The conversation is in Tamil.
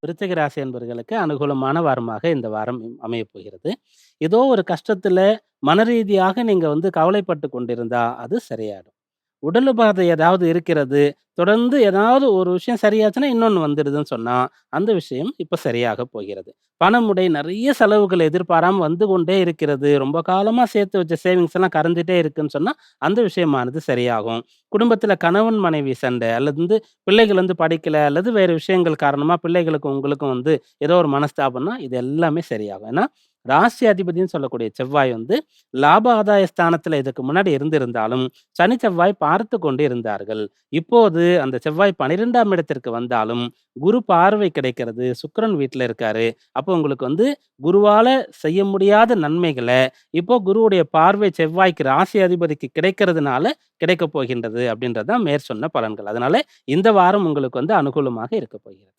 விருச்சிக ராசி என்பவர்களுக்கு அனுகூலமான வாரமாக இந்த வாரம் அமையப் போகிறது. ஏதோ ஒரு கஷ்டத்துல மனரீதியாக நீங்க கவலைப்பட்டு கொண்டிருந்தா, அது சரியாயிடும். உடல் உபாதை ஏதாவது இருக்கிறது, தொடர்ந்து ஏதாவது ஒரு விஷயம் சரியாச்சுன்னா, இன்னொன்னு வந்துடுதுன்னு சொன்னா, அந்த விஷயம் இப்ப சரியாகப் போகிறது. பணமுடை நெறைய செலவுகள் எதிர்பாராம வந்து கொண்டே இருக்கிறது. ரொம்ப காலமா சேர்த்து வச்ச சேவிங்ஸ் எல்லாம் கரைஞ்சுட்டே இருக்குன்னு சொன்னா, அந்த விஷயமானது சரியாகும். குடும்பத்தில கணவன், மனைவி சண்டை அல்லது பிள்ளைகள் படிக்கல அல்லது வேறு விஷயங்கள் காரணமா பிள்ளைகளுக்கும் உங்களுக்கும் ஏதோ ஒரு மனஸ்தாபம்னா, இது எல்லாமே சரியாகும். ஏன்னா, ராசி அதிபதின்னு சொல்லக்கூடிய செவ்வாய் லாப ஆதாய ஸ்தானத்தில இதுக்கு முன்னாடி இருந்திருந்தாலும், சனி, செவ்வாய் பார்த்துக் கொண்டு இருந்தார்கள். இப்போது அந்த செவ்வாய் 12ஆம் இடத்திற்கு வந்தாலும், குரு பார்வை கிடைக்கிறது. சுக்கிரன் வீட்ல இருக்காரு. அப்போ உங்களுக்கு குருவால செய்ய முடியாத நன்மைகள, இப்போ குருவுடைய பார்வை செவ்வாய்க்கு ராசி அதிபதிக்கு கிடைக்கிறதுனால கிடைக்கப் போகின்றது அப்படின்றது தான் மேற்சொன்ன பலன்கள். அதனால இந்த வாரம் உங்களுக்கு அனுகூலமாக இருக்கப் போகிறது.